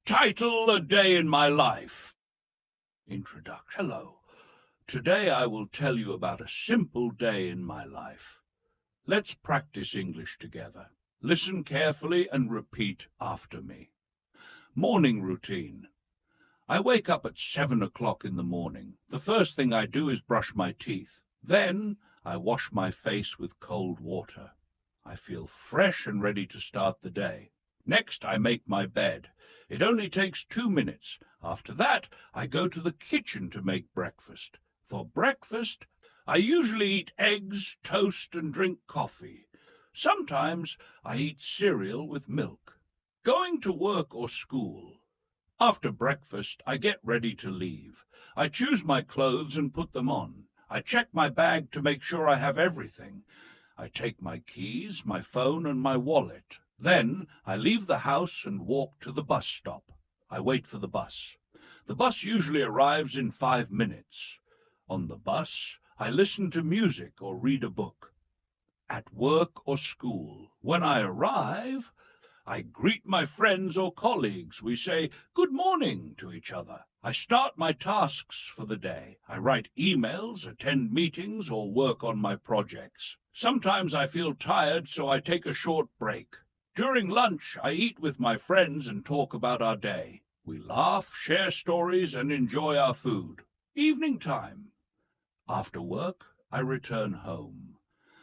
Title: A Day in My Life. Introduction. Hello. Today I will tell you about a simple day in my life. Let's practice English together. Listen carefully and repeat after me. Morning routine. I wake up at 7 o'clock in the morning. The first thing I do is brush my teeth. Then I wash my face with cold water. I feel fresh and ready to start the day. Next, I make my bed. It only takes 2 minutes. After that, I go to the kitchen to make breakfast. For breakfast, I usually eat eggs, toast, and drink coffee. Sometimes I eat cereal with milk. Going to work or school. After breakfast, I get ready to leave. I choose my clothes and put them on. I check my bag to make sure I have everything. I take my keys, my phone, and my wallet. Then I leave the house and walk to the bus stop. I wait for the bus. The bus usually arrives in 5 minutes. On the bus, I listen to music or read a book. At work or school, when I arrive, I greet my friends or colleagues. We say good morning to each other. I start my tasks for the day. I write emails, attend meetings, or work on my projects. Sometimes I feel tired, so I take a short break. During lunch, I eat with my friends and talk about our day. We laugh, share stories, and enjoy our food. Evening time. After work, I return home.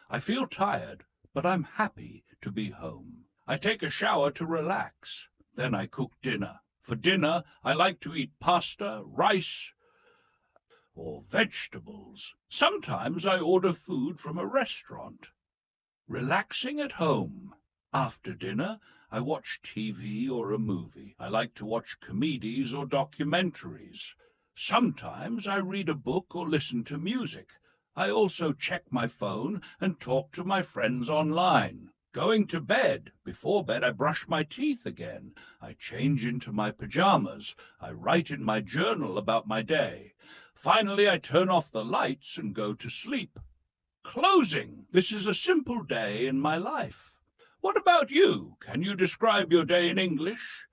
I feel tired, but I'm happy to be home. I take a shower to relax. Then I cook dinner. For dinner, I like to eat pasta, rice, or vegetables. Sometimes I order food from a restaurant. Relaxing at home. After dinner, I watch TV or a movie. I like to watch comedies or documentaries. Sometimes I read a book or listen to music. I also check my phone and talk to my friends online. Going to bed. Before bed, I brush my teeth again. I change into my pajamas. I write in my journal about my day. Finally, I turn off the lights and go to sleep. Closing. This is a simple day in my life. What about you? Can you describe your day in English?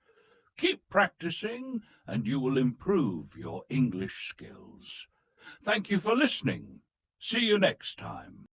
Keep practicing and you will improve your English skills. Thank you for listening. See you next time.